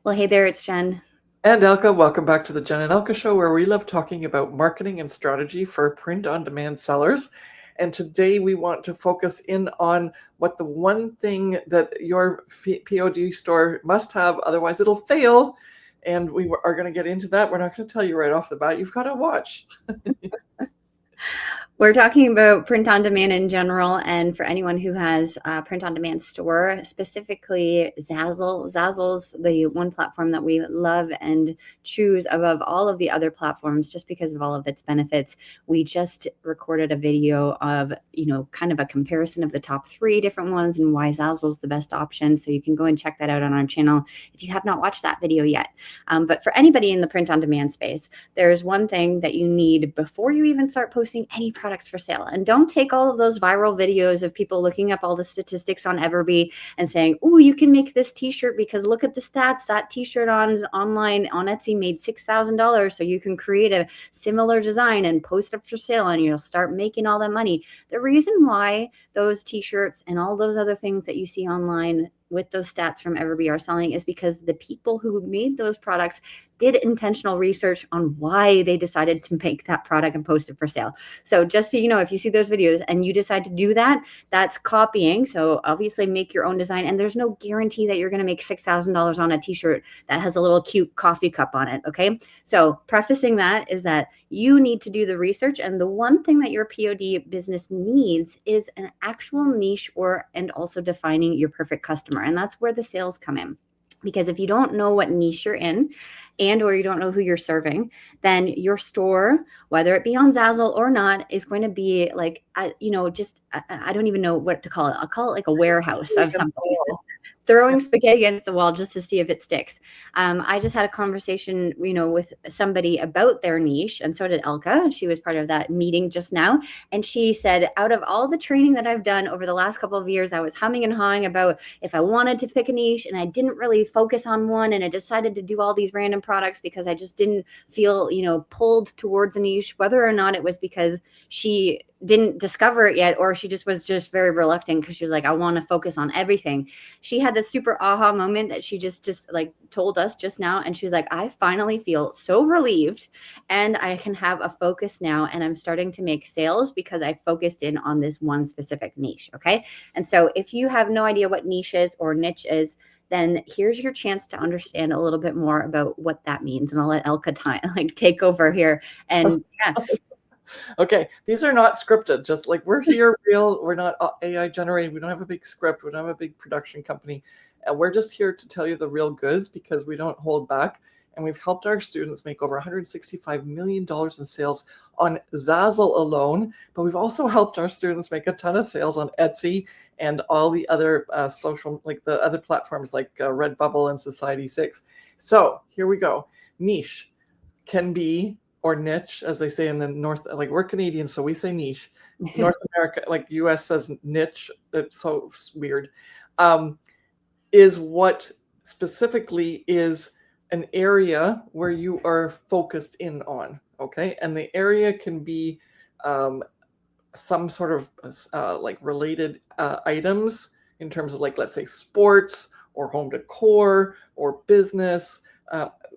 Well, hey there, it's Jen. And Elke, welcome back to the Jen and Elke Show, where we love talking about marketing and strategy for print-on-demand sellers. And today we want to focus in on what the one thing that your POD store must have, otherwise it'll fail. And we are going to get into that. We're not going to tell you right off the bat. You've got to watch. We're talking about print on demand in general, and for anyone who has a print on demand store, specifically Zazzle. Zazzle's the one platform that we love and choose above all of the other platforms just because of all of its benefits. We just recorded a video of, kind of a comparison of the top 3 different ones and why Zazzle's the best option. So you can go and check that out on our channel if you have not watched that video yet. But for anybody in the print on demand space, there's one thing that you need before you even start posting any products for sale. And don't take all of those viral videos of people looking up all the statistics on Evergreen and saying, oh, you can make this t-shirt because look at the stats. That t-shirt online on Etsy made $6,000. So you can create a similar design and post it for sale and you'll start making all that money. The reason why those t-shirts and all those other things that you see online with those stats from Evergreen are selling is because the people who made those products did intentional research on why they decided to make that product and post it for sale. So just so you know, if you see those videos and you decide to do that, that's copying. So obviously make your own design, and there's no guarantee that you're going to make $6,000 on a t-shirt that has a little cute coffee cup on it. Okay. So prefacing that is that you need to do the research, and the one thing that your POD business needs is an actual niche and also defining your perfect customer. And that's where the sales come in. Because if you don't know what niche you're in or you don't know who you're serving, then your store, whether it be on Zazzle or not, is going to be like, I don't even know what to call it. I'll call it like a warehouse of something. Throwing spaghetti against the wall just to see if it sticks. I just had a conversation, with somebody about their niche, and so did Elke. She was part of that meeting just now. And she said, out of all the training that I've done over the last couple of years, I was humming and hawing about if I wanted to pick a niche, and I didn't really focus on one. And I decided to do all these random products because I just didn't feel, pulled towards a niche, whether or not it was because she didn't discover it yet, or she was very reluctant because she was like, I want to focus on everything. She had this super aha moment that she just like told us just now. And she was like, I finally feel so relieved and I can have a focus now. And I'm starting to make sales because I focused in on this one specific niche. Okay. And so if you have no idea what niche is or niche is, then here's your chance to understand a little bit more about what that means. And I'll let Elke take over here. And yeah. Okay, these are not scripted. Just like we're here real, we're not AI generated. We don't have a big script. We don't have a big production company. And we're just here to tell you the real goods because we don't hold back. And we've helped our students make over $165 million in sales on Zazzle alone. But we've also helped our students make a ton of sales on Etsy and all the other social, like the other platforms like Redbubble and Society6. So here we go. Niche can be, or niche, as they say in the North, like we're Canadian, so we say niche. North America, like US says niche. It's so weird. Is what specifically is an area where you are focused in on, okay? And the area can be some sort of like related items in terms of like, let's say sports or home decor or business.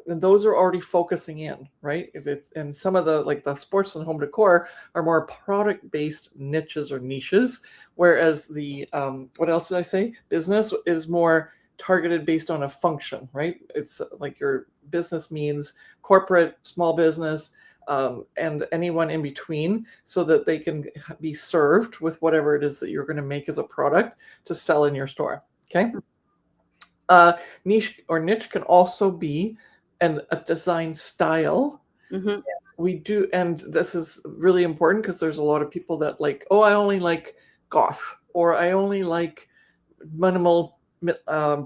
And those are already focusing in, right? And some of the sports and home decor are more product-based niches or niches, whereas the what else did I say? Business is more targeted based on a function, right? It's like your business means corporate, small business, and anyone in between, so that they can be served with whatever it is that you're going to make as a product to sell in your store. Okay. Niche or niche can also be a design style. Mm-hmm. We do, and this is really important because there's a lot of people that like, oh, I only like goth, or I only like minimal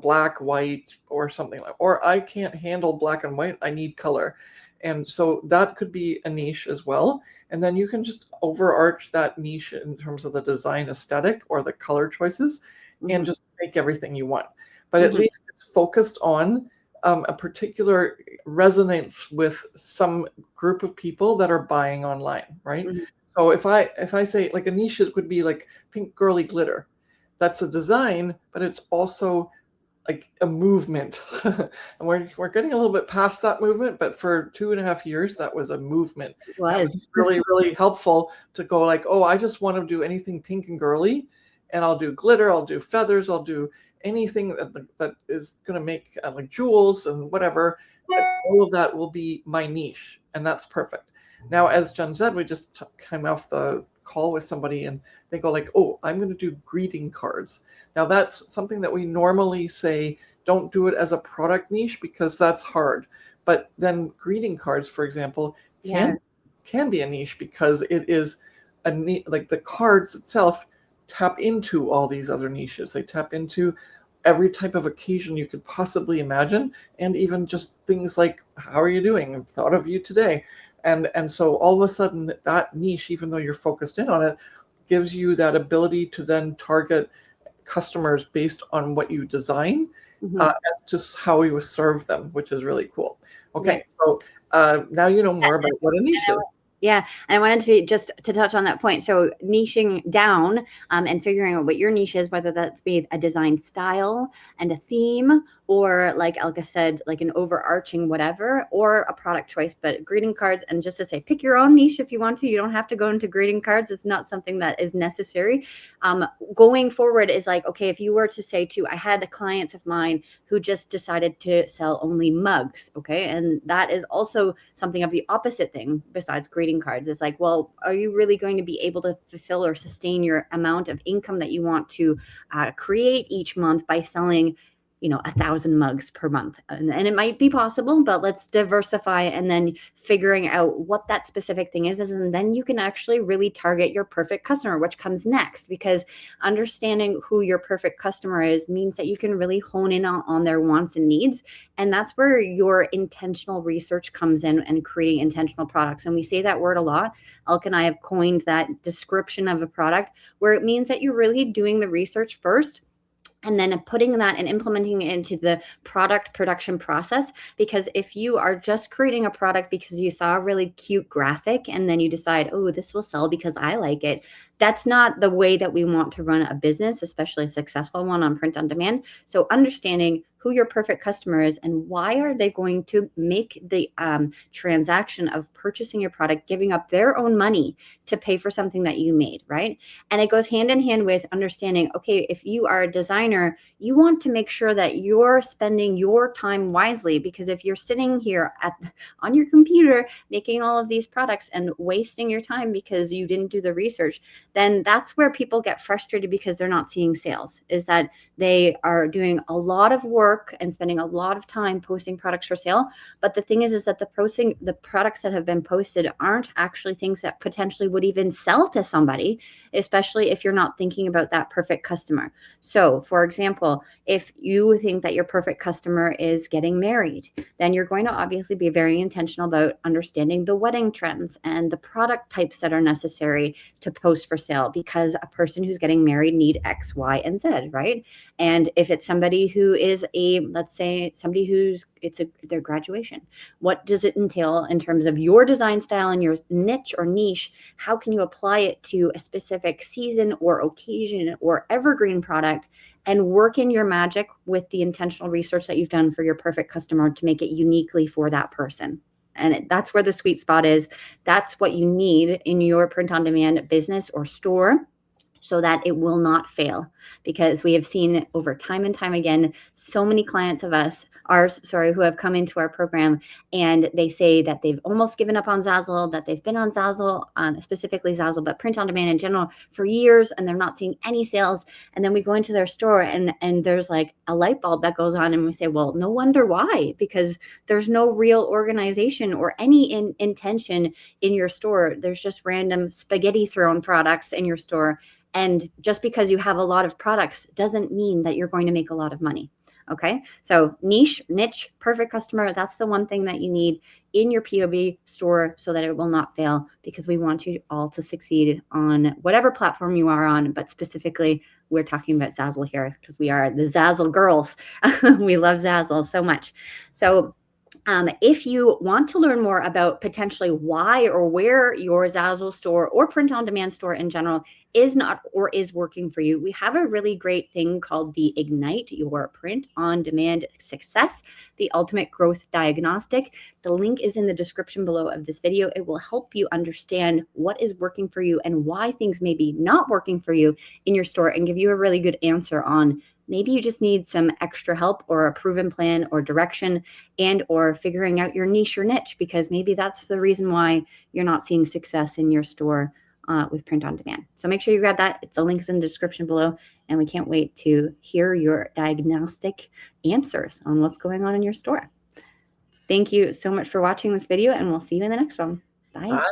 black, white, or something like, or I can't handle black and white, I need color. And so that could be a niche as well. And then you can just overarch that niche in terms of the design aesthetic or the color choices, and just make everything you want. But at least it's focused on a particular resonance with some group of people that are buying online, right? So if I say like a niche would be like pink girly glitter. That's a design, but it's also like a movement. And we're getting a little bit past that movement, but for 2.5 years, that was a movement. It That was. was really, really helpful to go like, oh, I just want to do anything pink and girly, and I'll do glitter, I'll do feathers, I'll do anything that is going to make like jewels and whatever. All of that will be my niche, and that's perfect. Now, as Jen said, we just came off the call with somebody, and they go like, oh, I'm going to do greeting cards. Now, that's something that we normally say, don't do it as a product niche because that's hard. But then greeting cards, for example, Yeah. can be a niche because it is like the cards itself tap into all these other niches. They tap into every type of occasion you could possibly imagine, and even just things like, how are you doing? I've thought of you today. And so all of a sudden that niche, even though you're focused in on it, gives you that ability to then target customers based on what you design, as to how you serve them, which is really cool. Yeah. Okay, so now you know more about what a niche is. Yeah, and I wanted to just to touch on that point. So niching down and figuring out what your niche is, whether that's be a design style and a theme, or like Elke said, like an overarching whatever, or a product choice. But greeting cards, and just to say, pick your own niche if you want to. You don't have to go into greeting cards. It's not something that is necessary. Going forward is like, okay, if you were to say too, I had clients of mine who just decided to sell only mugs, okay, and that is also something of the opposite thing besides greeting cards. It's like, well, are you really going to be able to fulfill or sustain your amount of income that you want to create each month by selling 1,000 mugs per month? And it might be possible, but let's diversify, and then figuring out what that specific thing is, and then you can actually really target your perfect customer, which comes next, because understanding who your perfect customer is means that you can really hone in on their wants and needs. And that's where your intentional research comes in, and creating intentional products. And we say that word a lot. Elke and I have coined that description of a product, where it means that you're really doing the research first, and then putting that and implementing it into the product production process. Because if you are just creating a product because you saw a really cute graphic and then you decide, oh, this will sell because I like it, that's not the way that we want to run a business, especially a successful one on print on demand. So understanding who your perfect customer is and why are they going to make the transaction of purchasing your product, giving up their own money to pay for something that you made, right? And it goes hand in hand with understanding, okay, if you are a designer, you want to make sure that you're spending your time wisely, because if you're sitting here on your computer making all of these products and wasting your time because you didn't do the research, then that's where people get frustrated, because they're not seeing sales, is that they are doing a lot of work and spending a lot of time posting products for sale. But the thing is that the products that have been posted aren't actually things that potentially would even sell to somebody, especially if you're not thinking about that perfect customer. So for example, if you think that your perfect customer is getting married, then you're going to obviously be very intentional about understanding the wedding trends and the product types that are necessary to post for sale, because a person who's getting married need X, Y, and Z, right? And if it's somebody who is let's say somebody their graduation, what does it entail in terms of your design style and your niche or niche? How can you apply it to a specific season or occasion or evergreen product, and work in your magic with the intentional research that you've done for your perfect customer to make it uniquely for that person? And that's where the sweet spot is. That's what you need in your print on demand business or store, so that it will not fail. Because we have seen over time and time again, so many clients of ours, who have come into our program, and they say that they've almost given up on Zazzle, that they've been on Zazzle, specifically Zazzle, but print on demand in general, for years, and they're not seeing any sales. And then we go into their store, and there's like a light bulb that goes on, and we say, well, no wonder why, because there's no real organization or any intention in your store. There's just random spaghetti thrown products in your store. And just because you have a lot of products doesn't mean that you're going to make a lot of money. Okay. So niche, perfect customer. That's the one thing that you need in your POB store, so that it will not fail, because we want you all to succeed on whatever platform you are on. But specifically, we're talking about Zazzle here because we are the Zazzle girls. We love Zazzle so much. So If you want to learn more about potentially why or where your Zazzle store or print on demand store in general is not or is working for you, we have a really great thing called the Ignite Your Print on Demand Success, the ultimate growth diagnostic. The link is in the description below of this video. It will help you understand what is working for you and why things may be not working for you in your store, and give you a really good answer on maybe you just need some extra help or a proven plan or direction, and or figuring out your niche or niche, because maybe that's the reason why you're not seeing success in your store with print on demand. So make sure you grab that. The link's in the description below, and we can't wait to hear your diagnostic answers on what's going on in your store. Thank you so much for watching this video, and we'll see you in the next one. Bye. Bye.